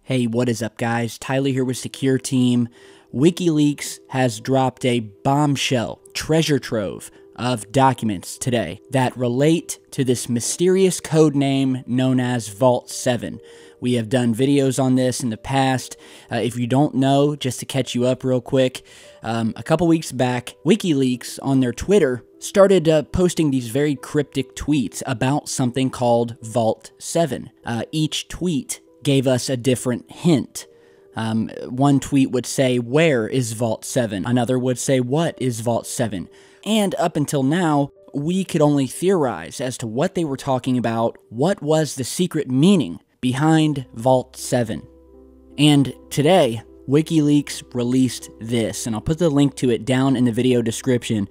Hey, what is up, guys? Tyler here with Secureteam. WikiLeaks has dropped a bombshell treasure trove of documents today that relate to this mysterious code name known as VAULT7. We have done videos on this in the past. If you don't know, just to catch you up real quick, a couple weeks back, WikiLeaks on their Twitter started posting these very cryptic tweets about something called VAULT7. Each tweet gave us a different hint. One tweet would say, "Where is VAULT7?" Another would say, "What is VAULT7?" And up until now, we could only theorize as to what they were talking about, what was the secret meaning behind VAULT7. And today, WikiLeaks released this, and I'll put the link to it down in the video description.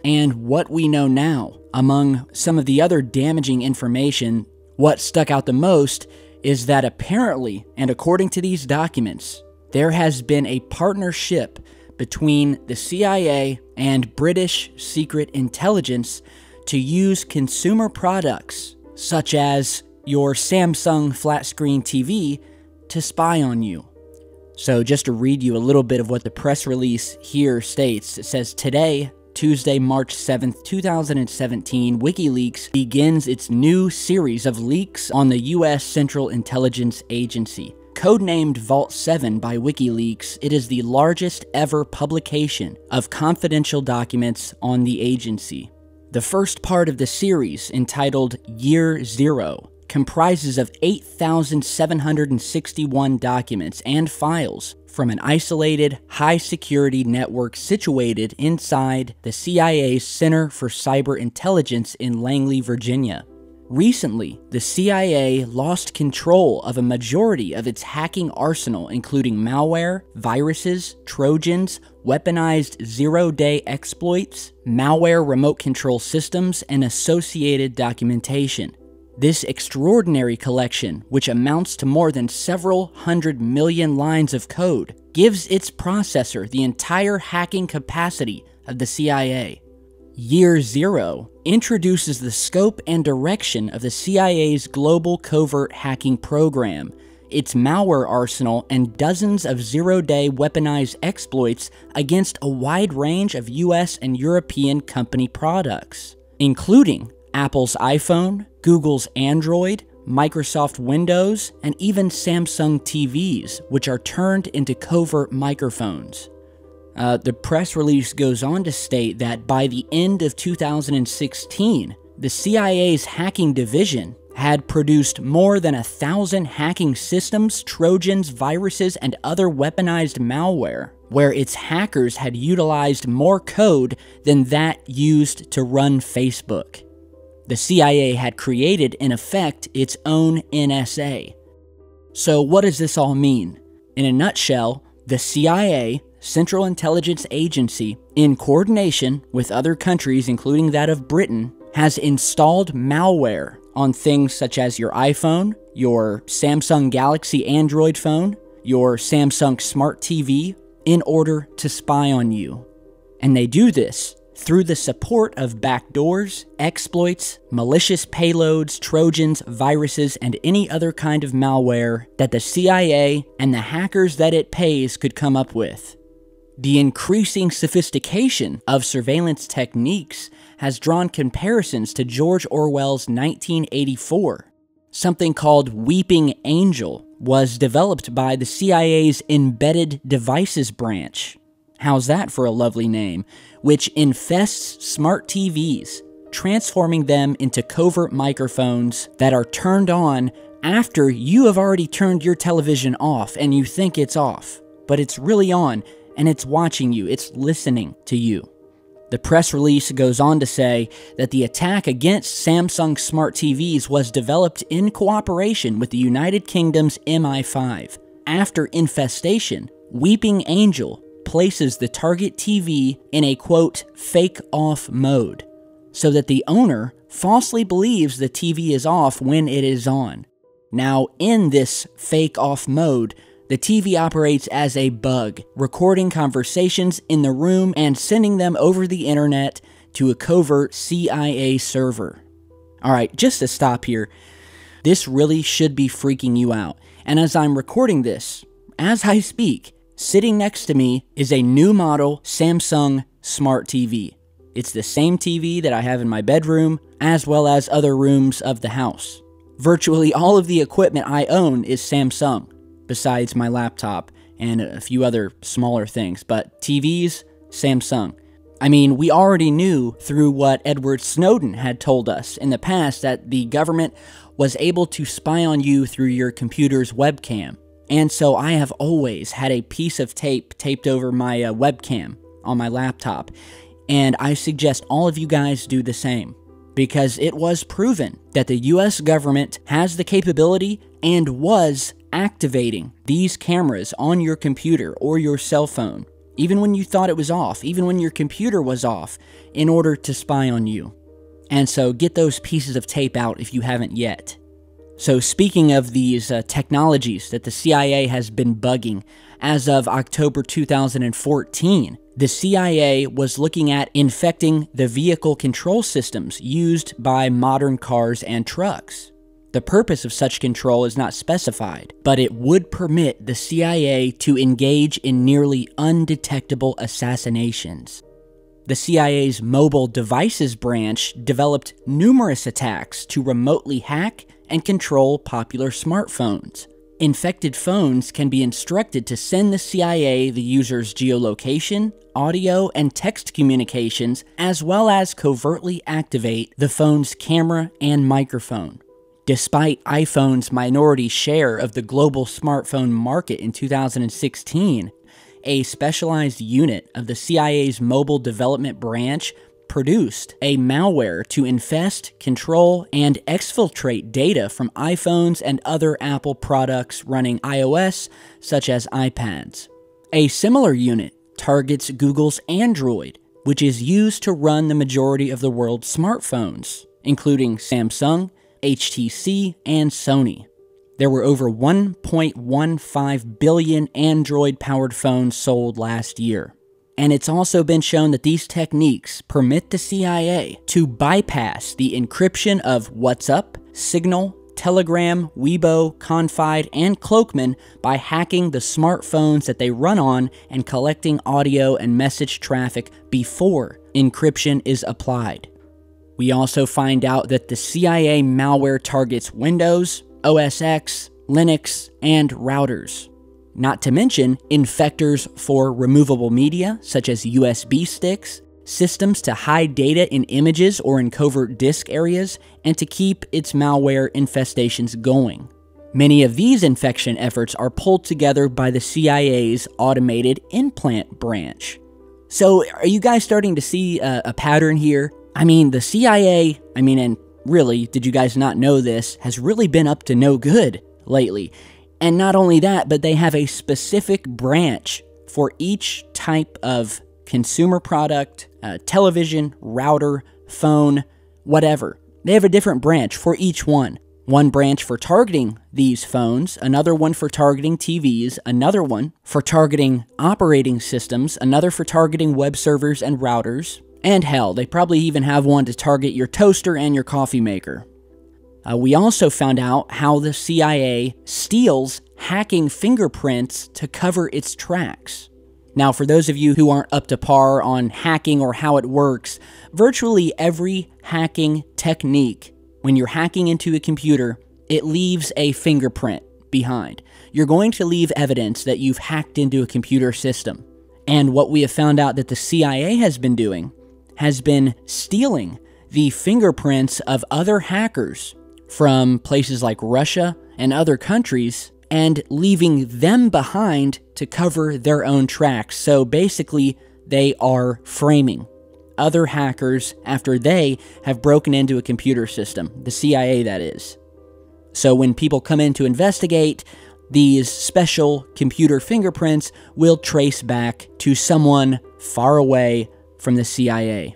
And what we know now, among some of the other damaging information, what stuck out the most is that apparently, and according to these documents, there has been a partnership between the CIA and British secret intelligence to use consumer products, such as your Samsung flat screen TV, to spy on you. So just to read you a little bit of what the press release here states, it says, "Today, Tuesday, March 7th, 2017, WikiLeaks begins its new series of leaks on the U.S. Central Intelligence Agency. Codenamed VAULT7 by WikiLeaks, it is the largest ever publication of confidential documents on the agency. The first part of the series, entitled Year Zero, comprises of 8,761 documents and files from an isolated, high-security network situated inside the CIA's Center for Cyber Intelligence in Langley, Virginia. Recently, the CIA lost control of a majority of its hacking arsenal, including malware, viruses, trojans, weaponized zero-day exploits, malware remote control systems, and associated documentation. This extraordinary collection, which amounts to more than several hundred million lines of code, gives its processor the entire hacking capacity of the CIA. Year Zero introduces the scope and direction of the CIA's global covert hacking program, its malware arsenal, and dozens of zero-day weaponized exploits against a wide range of US and European company products, including Apple's iPhone, Google's Android, Microsoft Windows, and even Samsung TVs, which are turned into covert microphones. The press release goes on to state that by the end of 2016, the CIA's hacking division had produced more than 1,000 hacking systems, trojans, viruses, and other weaponized malware, where its hackers had utilized more code than that used to run Facebook. The CIA had created, in effect, its own NSA. So what does this all mean? In a nutshell, the CIA, Central Intelligence Agency, in coordination with other countries, including that of Britain, has installed malware on things such as your iPhone, your Samsung Galaxy Android phone, your Samsung Smart TV, in order to spy on you. And they do this through the support of backdoors, exploits, malicious payloads, trojans, viruses, and any other kind of malware that the CIA and the hackers that it pays could come up with. The increasing sophistication of surveillance techniques has drawn comparisons to George Orwell's 1984. Something called Weeping Angel was developed by the CIA's Embedded Devices branch. How's that for a lovely name? Which infests smart TVs, transforming them into covert microphones that are turned on after you have already turned your television off and you think it's off. But it's really on, and it's watching you, it's listening to you. The press release goes on to say that the attack against Samsung smart TVs was developed in cooperation with the United Kingdom's MI5. After infestation, Weeping Angel places the target TV in a, quote, fake off mode, so that the owner falsely believes the TV is off when it is on. Now, in this fake off mode, the TV operates as a bug, recording conversations in the room and sending them over the internet to a covert CIA server. Alright, just to stop here, This really should be freaking you out. And as I'm recording this, as I speak, sitting next to me is a new model Samsung Smart TV. It's the same TV that I have in my bedroom, as well as other rooms of the house. Virtually all of the equipment I own is Samsung, besides my laptop and a few other smaller things, but TVs, Samsung. I mean, we already knew through what Edward Snowden had told us in the past that the government was able to spy on you through your computer's webcam. And so I have always had a piece of tape taped over my webcam on my laptop. And I suggest all of you guys do the same, because it was proven that the US government has the capability and was activating these cameras on your computer or your cell phone, even when you thought it was off, even when your computer was off, in order to spy on you. And so get those pieces of tape out if you haven't yet. So speaking of these technologies that the CIA has been bugging, as of October 2014, the CIA was looking at infecting the vehicle control systems used by modern cars and trucks. The purpose of such control is not specified, but it would permit the CIA to engage in nearly undetectable assassinations. The CIA's mobile devices branch developed numerous attacks to remotely hack and control popular smartphones. Infected phones can be instructed to send the CIA the user's geolocation, audio, and text communications, as well as covertly activate the phone's camera and microphone. Despite iPhone's minority share of the global smartphone market in 2016, a specialized unit of the CIA's mobile development branch produced a malware to infest, control, and exfiltrate data from iPhones and other Apple products running iOS, such as iPads. A similar unit targets Google's Android, which is used to run the majority of the world's smartphones, including Samsung, HTC, and Sony. There were over 1.15 billion Android-powered phones sold last year. And it's also been shown that these techniques permit the CIA to bypass the encryption of WhatsApp, Signal, Telegram, Weibo, Confide, and Cloakman by hacking the smartphones that they run on and collecting audio and message traffic before encryption is applied. We also find out that the CIA malware targets Windows, OS X, Linux, and routers. Not to mention infectors for removable media, such as USB sticks, systems to hide data in images or in covert disk areas, and to keep its malware infestations going. Many of these infection efforts are pulled together by the CIA's automated implant branch. So, are you guys starting to see a pattern here? I mean, the CIA, and really, did you guys not know this, has really been up to no good lately. And not only that, but they have a specific branch for each type of consumer product, television, router, phone, whatever. They have a different branch for each one. One branch for targeting these phones, another one for targeting TVs, another one for targeting operating systems, another for targeting web servers and routers, and hell, they probably even have one to target your toaster and your coffee maker. We also found out how the CIA steals hacking fingerprints to cover its tracks. Now, for those of you who aren't up to par on hacking or how it works, virtually every hacking technique, when you're hacking into a computer, it leaves a fingerprint behind. You're going to leave evidence that you've hacked into a computer system. And what we have found out that the CIA has been doing has been stealing the fingerprints of other hackers from places like Russia and other countries and leaving them behind to cover their own tracks. So basically, they are framing other hackers after they have broken into a computer system, the CIA that is. So when people come in to investigate, these special computer fingerprints will trace back to someone far away from the CIA.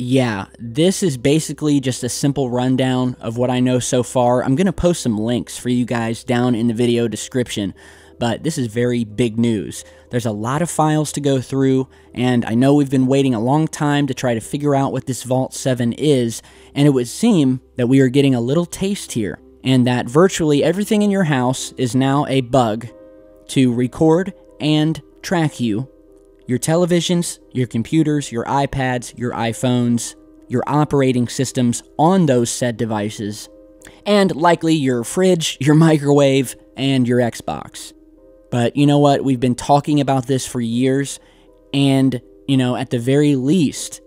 Yeah, this is basically just a simple rundown of what I know so far. I'm going to post some links for you guys down in the video description. but this is very big news. There's a lot of files to go through, and I know we've been waiting a long time to try to figure out what this VAULT7 is, and it would seem that we are getting a little taste here, and that virtually everything in your house is now a bug to record and track you. Your televisions, your computers, your iPads, your iPhones, your operating systems on those said devices, and likely your fridge, your microwave, and your Xbox. But you know what? We've been talking about this for years, and, you know, at the very least,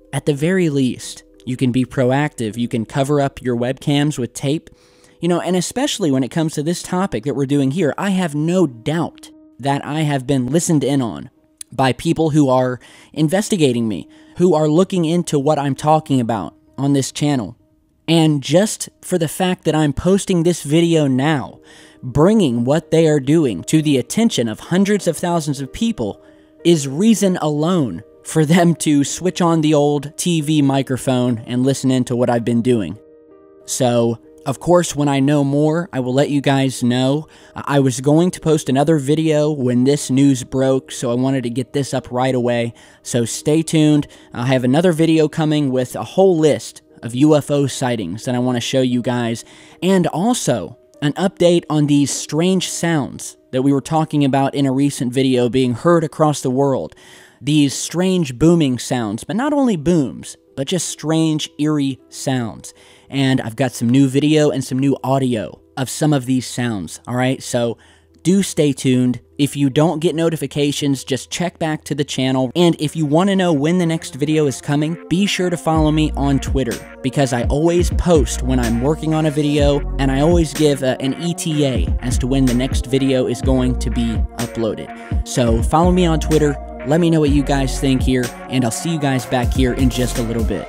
you can be proactive. You can cover up your webcams with tape, you know, and especially when it comes to this topic that we're doing here, I have no doubt that I have been listened in on by people who are investigating me, who are looking into what I'm talking about on this channel. And just for the fact that I'm posting this video now, bringing what they are doing to the attention of hundreds of thousands of people is reason alone for them to switch on the old TV microphone and listen into what I've been doing. So, of course, when I know more, I will let you guys know. I was going to post another video when this news broke, so I wanted to get this up right away. So stay tuned. I have another video coming with a whole list of UFO sightings that I want to show you guys, and also an update on these strange sounds that we were talking about in a recent video being heard across the world. These strange booming sounds, but not only booms, but just strange, eerie sounds. And I've got some new video and some new audio of some of these sounds, alright? So do stay tuned. If you don't get notifications, just check back to the channel. And if you want to know when the next video is coming, be sure to follow me on Twitter, because I always post when I'm working on a video, and I always give an ETA as to when the next video is going to be uploaded. So follow me on Twitter, let me know what you guys think here, and I'll see you guys back here in just a little bit.